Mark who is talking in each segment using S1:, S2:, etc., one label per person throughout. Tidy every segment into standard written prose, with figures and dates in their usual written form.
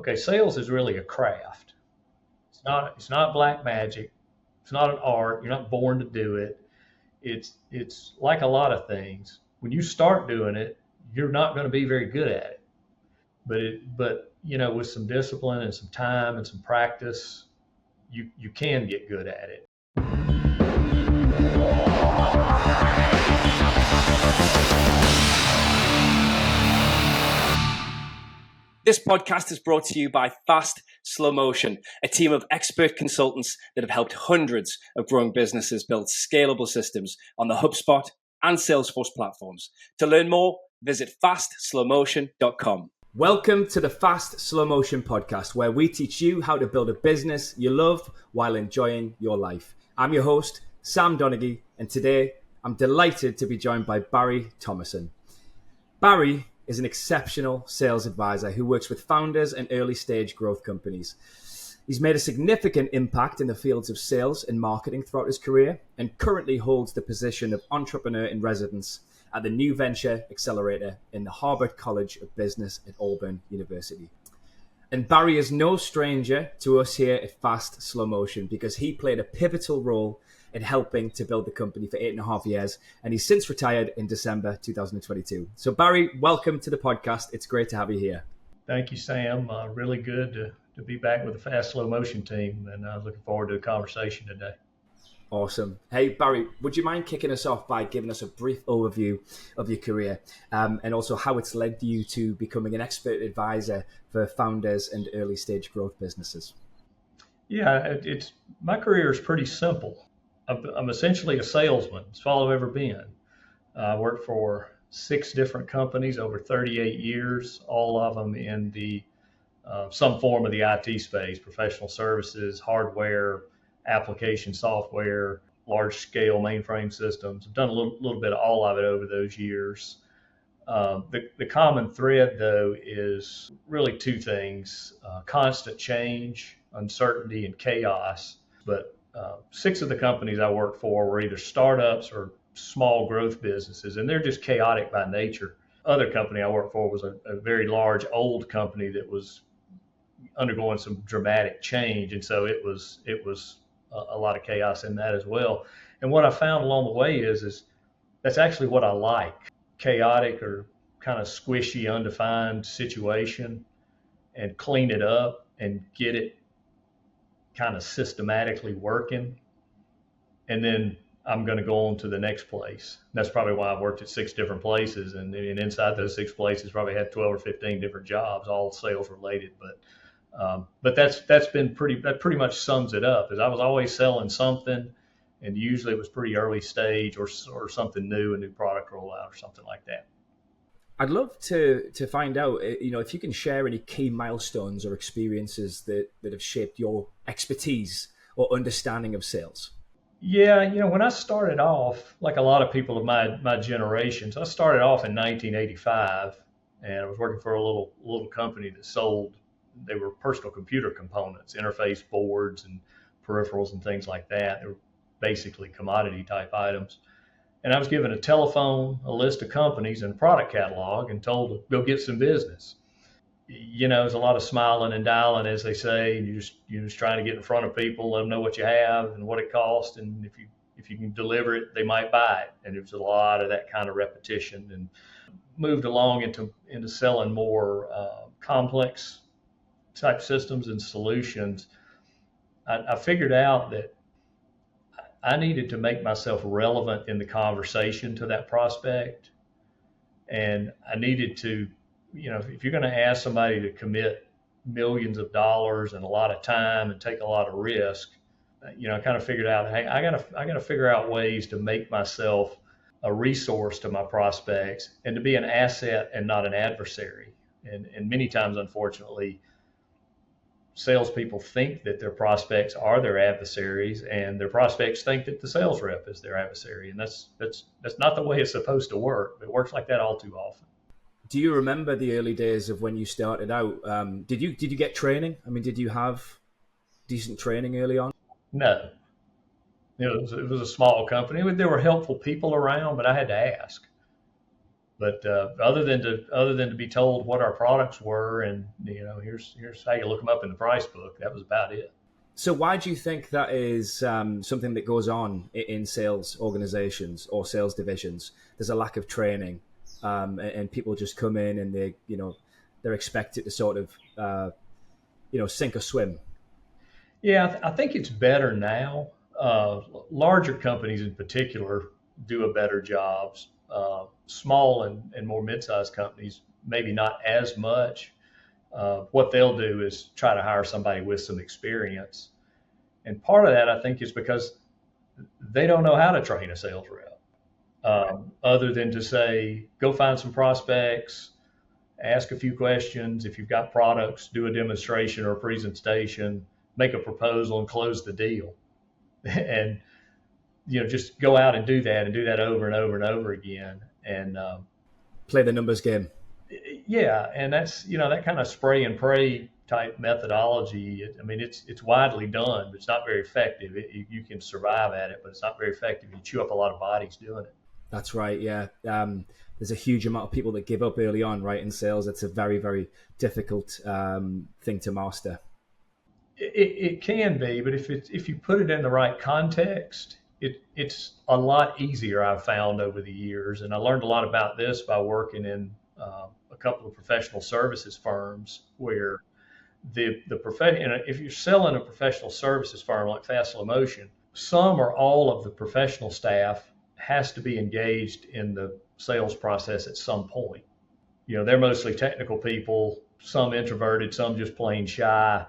S1: okay, sales is really a craft. It's not black magic. It's not an art. You're not born to do it. It's like a lot of things. When you start doing it, you're not going to be very good at it. But with some discipline and some time and some practice, you can get good at it.
S2: This podcast is brought to you by Fast Slow Motion, a team of expert consultants that have helped hundreds of growing businesses build scalable systems on the HubSpot and Salesforce platforms. To learn more, visit fastslowmotion.com. Welcome to the Fast Slow Motion podcast, where we teach you how to build a business you love while enjoying your life. I'm your host, Sam Donaghy, and today I'm delighted to be joined by Barry Thomason. Barry is an exceptional sales advisor who works with founders and early stage growth companies. He's made a significant impact in the fields of sales and marketing throughout his career and currently holds the position of entrepreneur in residence at the new Venture Accelerator in the Harvard College of Business at Auburn University. And Barry is no stranger to us here at Fast Slow Motion because he played a pivotal role in helping to build the company for 8.5 years, and he's since retired in December 2022. So Barry, welcome to the podcast. It's great to have you here.
S1: Thank you, Sam. Really good to be back with the Fast Slow Motion team, and looking forward to the conversation today.
S2: Awesome. Hey, Barry, would you mind kicking us off by giving us a brief overview of your career and also how it's led you to becoming an expert advisor for founders and early stage growth businesses?
S1: Yeah, my career is pretty simple. I'm essentially a salesman. It's all I've ever been. I worked for 6 different companies over 38 years, all of them in the some form of the IT space, professional services, hardware, application software, large scale mainframe systems. I've done a little bit of all of it over those years. The common thread, though, is really 2 things: constant change, uncertainty, and chaos. But 6 of the companies I worked for were either startups or small growth businesses, and they're just chaotic by nature. Other company I worked for was a very large old company that was undergoing some dramatic change, and so it was a lot of chaos in that as well. And what I found along the way is that's actually what I like: chaotic or kind of squishy, undefined situation, and clean it up and get it kind of systematically working, and then I'm going to go on to the next place. That's probably why I've worked at 6 different places, and inside those 6 places probably had 12 or 15 different jobs, all sales related. But that's been that pretty much sums it up. Is I was always selling something, and usually it was pretty early stage or something new, a new product rollout or something like that.
S2: I'd love to find out, if you can share any key milestones or experiences that have shaped your expertise or understanding of sales.
S1: Yeah, when I started off, like a lot of people of my generation, so I started off in 1985, and I was working for a little company that sold. They were personal computer components, interface boards and peripherals and things like that. They were basically commodity type items. And I was given a telephone, a list of companies, and a product catalog, and told to go get some business. There's a lot of smiling and dialing, as they say. And you're just trying to get in front of people, let them know what you have and what it costs, and if you can deliver it, they might buy it. And there was a lot of that kind of repetition, and moved along into selling more complex type systems and solutions. I figured out that I needed to make myself relevant in the conversation to that prospect. And I needed to, if you're going to ask somebody to commit millions of dollars and a lot of time and take a lot of risk, I kind of figured out, hey, I gotta figure out ways to make myself a resource to my prospects and to be an asset and not an adversary. And many times, unfortunately, salespeople think that their prospects are their adversaries, and their prospects think that the sales rep is their adversary. And that's not the way it's supposed to work. It works like that all too often.
S2: Do you remember the early days of when you started out? Did you get training? I mean, did you have decent training early on?
S1: No. It was a small company. There were helpful people around, but I had to ask. But other than to be told what our products were, and here's how you look them up in the price book, that was about it.
S2: So why do you think that is something that goes on in sales organizations or sales divisions? There's a lack of training, and people just come in and they're expected to sort of sink or swim.
S1: Yeah, I think it's better now. Larger companies in particular do a better job. Small and more mid-sized companies, maybe not as much. What they'll do is try to hire somebody with some experience. And part of that, I think, is because they don't know how to train a sales rep, other than to say, go find some prospects, ask a few questions. If you've got products, do a demonstration or a presentation, make a proposal and close the deal. And, just go out and do that over and over and over again. And
S2: Play the numbers game.
S1: yeah, and that's, that kind of spray and pray type methodology. I mean, it's widely done, but it's not very effective. You can survive at it, but it's not very effective. You chew up a lot of bodies doing it.
S2: That's right. Yeah. There's a huge amount of people that give up early on, right? In sales, it's a very, very difficult thing to master.
S1: It can be, but if you put it in the right context, it's a lot easier. I've found over the years, and I learned a lot about this by working in a couple of professional services firms where the profession. If you're selling a professional services firm like Fast Slow Motion, some or all of the professional staff has to be engaged in the sales process at some point. They're mostly technical people, some introverted, some just plain shy.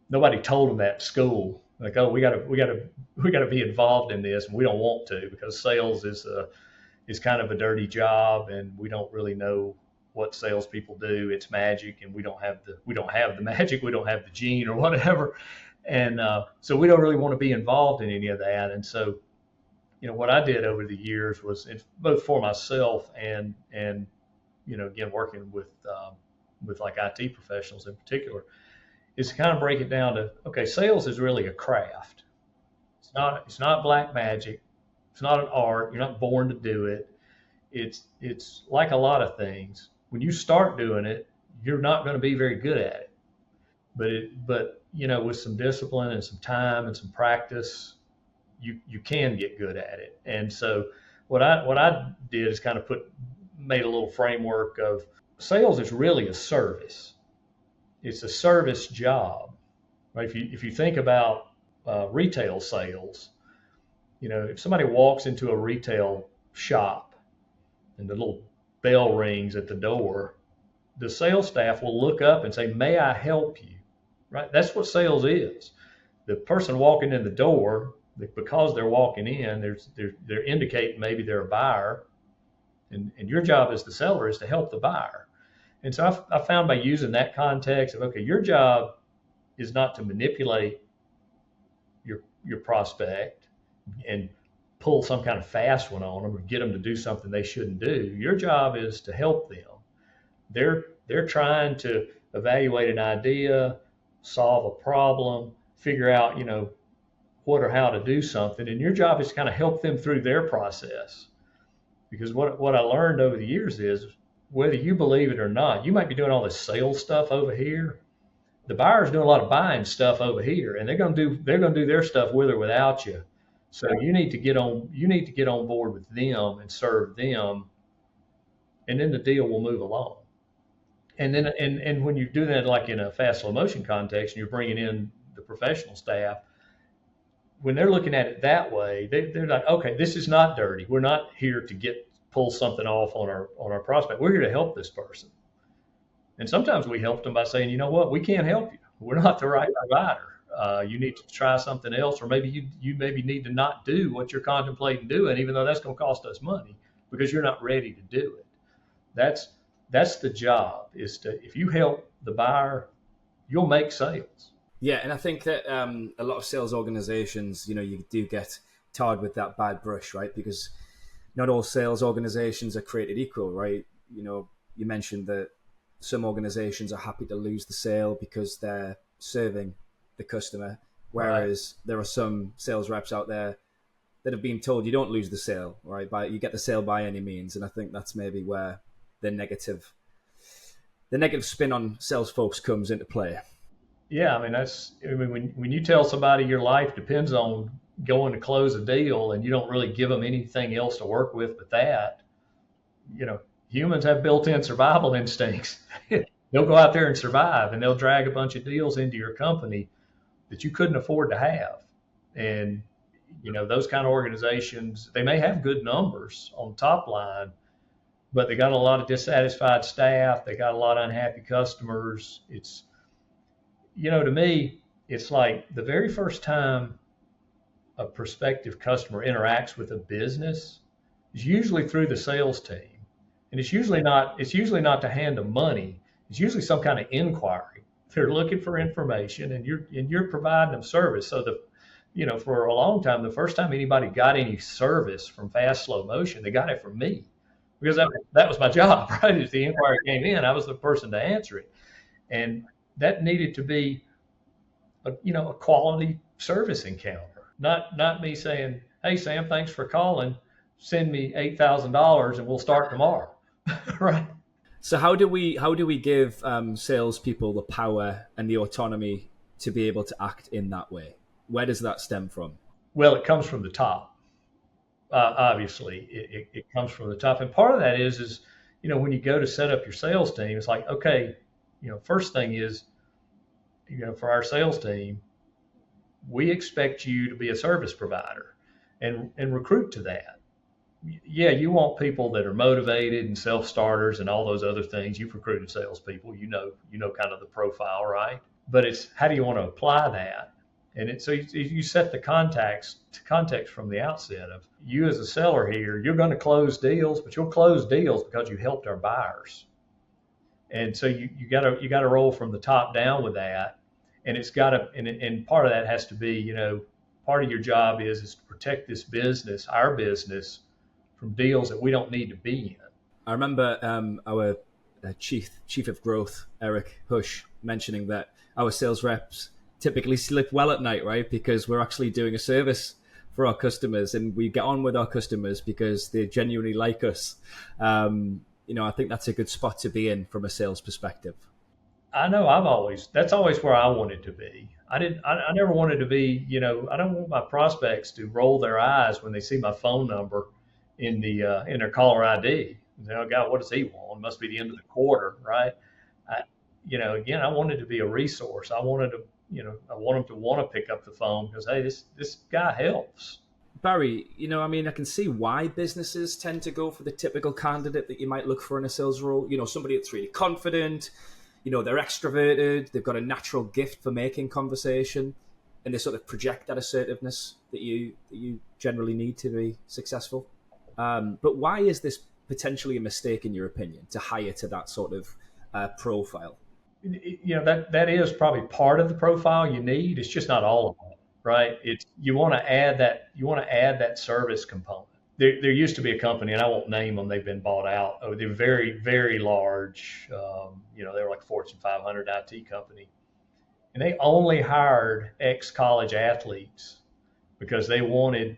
S1: Nobody told them that in school. Like, oh, we gotta be involved in this, and we don't want to because sales is kind of a dirty job, and we don't really know what salespeople do. It's magic, and we don't have the magic. We don't have the gene or whatever, and so we don't really want to be involved in any of that. And so, what I did over the years was both for myself and again working with like IT professionals in particular, is to kind of break it down to, okay, sales is really a craft. It's not black magic. It's not an art. You're not born to do it. It's like a lot of things. When you start doing it, you're not going to be very good at it. But with some discipline and some time and some practice, you can get good at it. And so what I did is kind of made a little framework of sales is really a service. It's a service job, right? If you think about retail sales, if somebody walks into a retail shop and the little bell rings at the door, the sales staff will look up and say, "May I help you?" Right? That's what sales is. The person walking in the door, because they're walking in, they're indicating maybe they're a buyer, and your job as the seller is to help the buyer. And so I found by using that context of, okay, your job is not to manipulate your prospect and pull some kind of fast one on them or get them to do something they shouldn't do. Your job is to help them. They're trying to evaluate an idea, solve a problem, figure out, what or how to do something. And your job is to kind of help them through their process. Because what I learned over the years is, whether you believe it or not, you might be doing all this sales stuff over here. The buyer's doing a lot of buying stuff over here, and they're going to do their stuff with or without you. So you need to get on board with them and serve them, and then the deal will move along. And then and when you do that, like in a Fast Slow Motion context, and you're bringing in the professional staff, when they're looking at it that way, they're like, okay, this is not dirty. We're not here to pull something off on our prospect. We're here to help this person. And sometimes we help them by saying, you know what, we can't help you. We're not the right provider. You need to try something else, or maybe you maybe need to not do what you're contemplating doing, even though that's going to cost us money because you're not ready to do it. That's the job, is to, if you help the buyer, you'll make sales.
S2: Yeah, and I think that a lot of sales organizations, you do get tarred with that bad brush, right? Because not all sales organizations are created equal, right? You mentioned that some organizations are happy to lose the sale because they're serving the customer, whereas there are some sales reps out there that have been told you don't lose the sale, right? You get the sale by any means, and I think that's maybe where the negative spin on sales folks comes into play.
S1: Yeah, when you tell somebody your life depends on going to close a deal and you don't really give them anything else to work with but that, humans have built-in survival instincts. They'll go out there and survive, and they'll drag a bunch of deals into your company that you couldn't afford to have. And those kind of organizations, they may have good numbers on top line, but they got a lot of dissatisfied staff. They got a lot of unhappy customers. It's, to me, it's like the very first time a prospective customer interacts with a business is usually through the sales team. And it's usually not to hand them money. It's usually some kind of inquiry. They're looking for information, and you're providing them service. So for a long time, the first time anybody got any service from Fast Slow Motion, they got it from me, because that was my job, right? As the inquiry came in, I was the person to answer it, and that needed to be a quality service encounter, not me saying, "Hey Sam, thanks for calling. Send me $8,000 and we'll start tomorrow." Right.
S2: So how do we give salespeople the power and the autonomy to be able to act in that way? Where does that stem from?
S1: Well, it comes from the top. Obviously, it comes from the top, and part of that is when you go to set up your sales team, it's like, okay, first thing is, for our sales team, we expect you to be a service provider and recruit to that. Yeah, you want people that are motivated and self-starters and all those other things. You've recruited salespeople, you know kind of the profile, right? But it's how do you want to apply that? And so you set the context from the outset of you as a seller here. You're going to close deals, but you'll close deals because you helped our buyers. And so you got to roll from the top down with that. And it's got to, and part of that has to be, part of your job is to protect this business, our business, from deals that we don't need to be in.
S2: I remember our chief of growth, Eric Hush, mentioning that our sales reps typically sleep well at night, right? Because we're actually doing a service for our customers, and we get on with our customers because they genuinely like us. I think that's a good spot to be in from a sales perspective.
S1: I know that's always where I wanted to be. I never wanted to be, I don't want my prospects to roll their eyes when they see my phone number in their caller ID. Oh God, what does he want? It must be the end of the quarter, right? Again, I wanted to be a resource. I want them to want to pick up the phone because, hey, this guy helps.
S2: Barry, I can see why businesses tend to go for the typical candidate that you might look for in a sales role. Somebody that's really confident, they're extroverted, they've got a natural gift for making conversation, and they sort of project that assertiveness that you generally need to be successful. But why is this potentially a mistake, in your opinion, to hire to that sort of profile?
S1: That is probably part of the profile you need. It's just not all of it, right? You want to add that service component. There used to be a company, and I won't name them. They've been bought out. Oh, they're very, very large. They were like a Fortune 500 IT company, and they only hired ex-college athletes because they wanted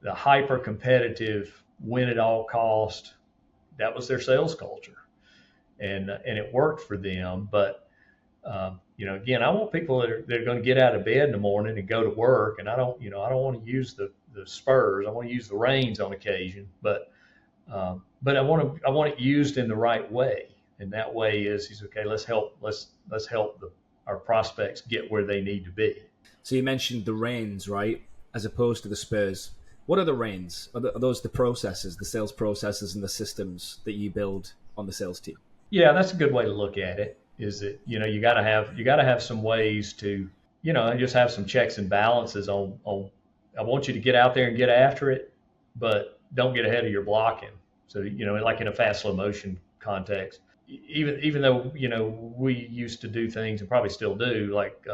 S1: the hyper-competitive, win at all cost. That was their sales culture, and it worked for them. But again, I want people that are going to get out of bed in the morning and go to work. And I don't want to use the spurs. I want to use the reins on occasion, but I want it used in the right way. And that way is okay. Let's help our prospects get where they need to be.
S2: So you mentioned the reins, right, as opposed to the spurs. What are the reins? Are those the processes, the sales processes, and the systems that you build on the sales team?
S1: Yeah, that's a good way to look at it. Is that you got to have some ways to just have some checks and balances on. I want you to get out there and get after it, but don't get ahead of your blocking. So like in a fast slow motion context, even though we used to do things and probably still do like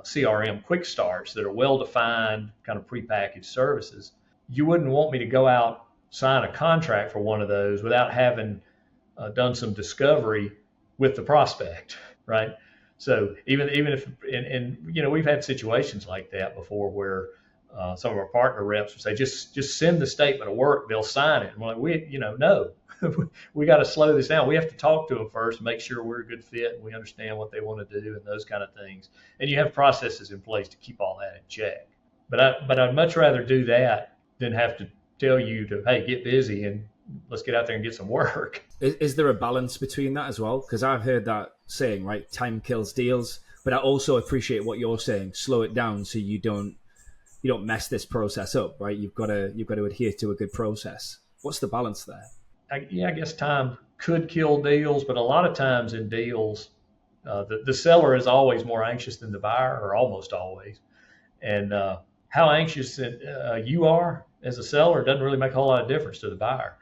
S1: CRM quick starts that are well defined, kind of prepackaged services. You wouldn't want me to go out sign a contract for one of those without having done some discovery with the prospect, right? So even if, and we've had situations like that before where Some of our partner reps would say, just send the statement of work, they'll sign it. And we're like, no, we got to slow this down. We have to talk to them first, make sure we're a good fit and we understand what they want to do and those kind of things. And you have processes in place to keep all that in check. But I'd much rather do that than have to tell you to, hey, get busy and let's get out there and get some work.
S2: Is there a balance between that as well? Because I've heard that saying, right? Time kills deals. But I also appreciate what you're saying. Slow it down so you don't mess this process up, right? You've got to adhere to a good process. What's the balance there?
S1: I guess time could kill deals, but a lot of times in deals, the seller is always more anxious than the buyer, or almost always. And how anxious you are as a seller doesn't really make a whole lot of difference to the buyer.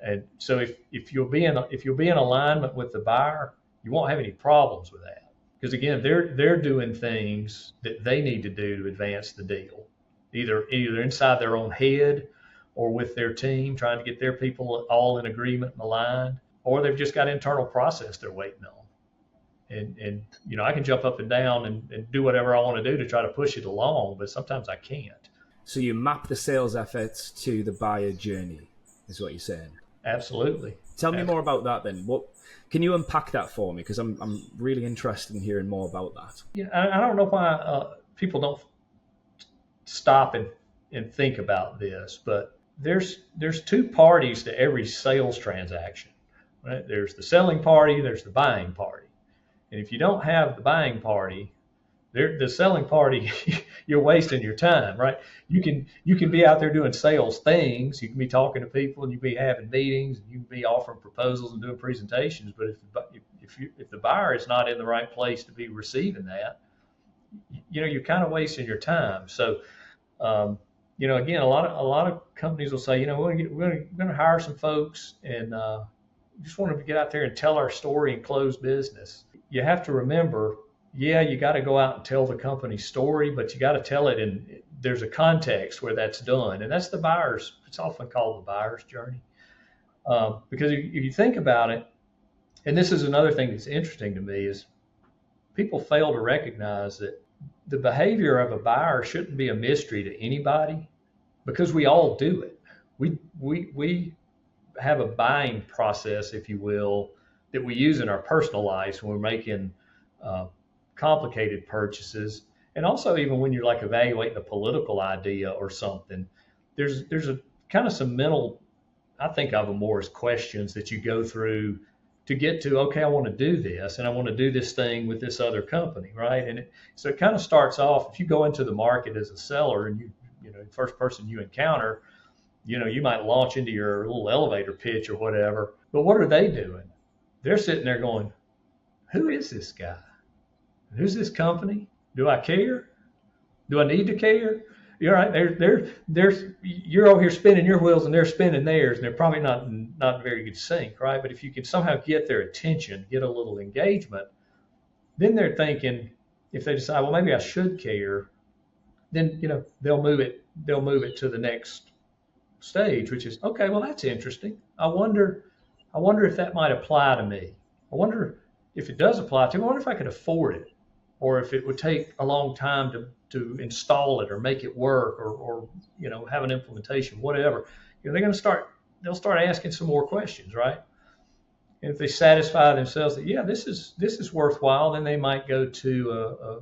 S1: And so if you'll be in alignment with the buyer, you won't have any problems with that. Because again, they're doing things that they need to do to advance the deal, either inside their own head or with their team, trying to get their people all in agreement and aligned, or they've just got internal process they're waiting on. And I can jump up and down and do whatever I want to do to try to push it along, but sometimes I can't.
S2: So you map the sales efforts to the buyer journey, is what you're saying?
S1: Absolutely.
S2: Tell me more about that then. What can you unpack that for me? Because I'm really interested in hearing more about that.
S1: Yeah, I don't know why people don't stop and think about this, but there's two parties to every sales transaction. Right? There's the selling party, there's the buying party. And if you don't have the buying party, the selling party, you're wasting your time, right? You can be out there doing sales things. You can be talking to people and you can be having meetings and you can be offering proposals and doing presentations. But if the buyer is not in the right place to be receiving that, you're kind of wasting your time. So, again, a lot of companies will say, we're going to hire some folks and just want to get out there and tell our story and close business. You have to remember, you got to go out and tell the company's story, but you got to tell it there's a context where that's done. And that's it's often called the buyer's journey. Because if you think about it, and this is another thing that's interesting to me, is people fail to recognize that the behavior of a buyer shouldn't be a mystery to anybody because we all do it. We have a buying process, if you will, that we use in our personal lives when we're making complicated purchases, and also even when you're like evaluating a political idea or something. There's a kind of some mental, I think of them more as questions that you go through to get to, okay, I want to do this and I want to do this thing with this other company, right? And so it kind of starts off, if you go into the market as a seller and first person you encounter, you might launch into your little elevator pitch or whatever, but what are they doing? They're sitting there going, who is this guy? Who's this company? Do I care? Do I need to care? You're right. You're over here spinning your wheels and they're spinning theirs, and they're probably not in very good sync, right? But if you can somehow get their attention, get a little engagement, then they're thinking, if they decide, well, maybe I should care, then they'll move it to the next stage, which is, okay, well, that's interesting. I wonder if that might apply to me. I wonder if it does apply to me. I wonder if I could afford it, or if it would take a long time to install it or make it work, or have an implementation, whatever. They'll start asking some more questions, right? And if they satisfy themselves that, this is worthwhile, then they might go to a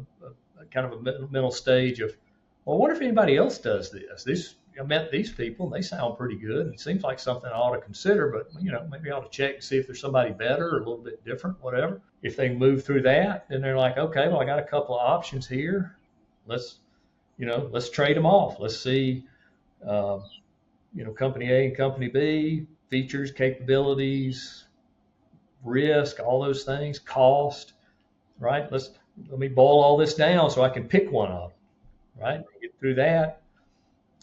S1: kind of a mental stage of, well, I wonder if anybody else does this. I met these people and they sound pretty good. It seems like something I ought to consider, but maybe I ought to check and see if there's somebody better or a little bit different, whatever. If they move through that, then they're like, okay, well, I got a couple of options here. Let's trade them off. Let's see, company A and company B, features, capabilities, risk, all those things, cost, right? Let me boil all this down so I can pick one of them, right? Get through that.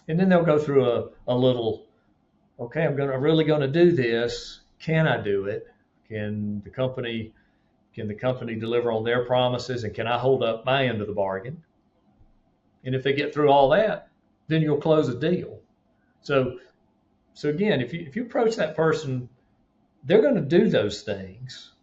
S1: And then they'll go through a little, okay, I'm really going to do this. Can I do it? Can the company deliver on their promises? And can I hold up my end of the bargain? And if they get through all that, then you'll close a deal. So again, if you approach that person, they're going to do those things.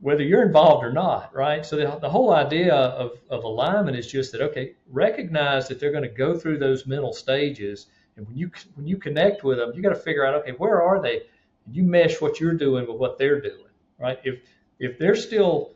S1: whether you're involved or not, right? So the whole idea of alignment is just that, okay, recognize that they're going to go through those mental stages. And when you connect with them, you got to figure out, okay, where are they? You mesh what you're doing with what they're doing, right? If they're still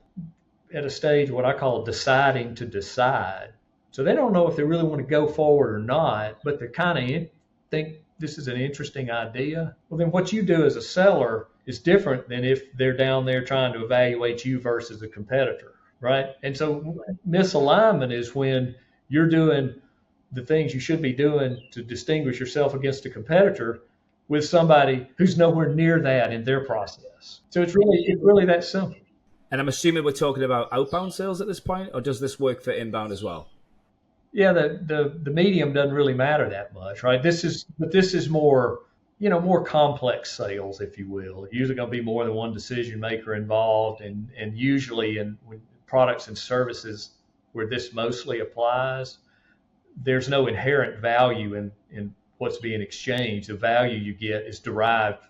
S1: at a stage, what I call deciding to decide, so they don't know if they really want to go forward or not, but they kind of think this is an interesting idea. Well, then what you do as a seller is different than if they're down there trying to evaluate you versus a competitor, right? And so misalignment is when you're doing the things you should be doing to distinguish yourself against a competitor with somebody who's nowhere near that in their process. So it's really that simple.
S2: And I'm assuming we're talking about outbound sales at this point, or does this work for inbound as well?
S1: Yeah, the medium doesn't really matter that much, right? This is more, more complex sales, if you will. Usually going to be more than one decision maker involved, and usually in products and services where this mostly applies, there's no inherent value in what's being exchanged. The value you get is derived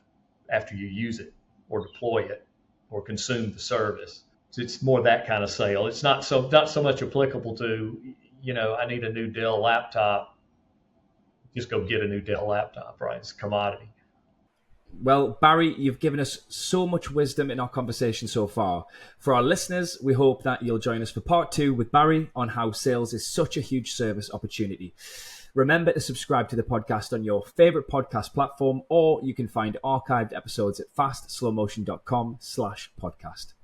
S1: after you use it or deploy it or consume the service. So it's more that kind of sale. It's not so much applicable to, I need a new Dell laptop. Just go get a new Dell laptop, right? It's a commodity.
S2: Well, Barry, you've given us so much wisdom in our conversation so far. For our listeners, we hope that you'll join us for part 2 with Barry on how sales is such a huge service opportunity. Remember to subscribe to the podcast on your favorite podcast platform, or you can find archived episodes at fastslowmotion.com/podcast.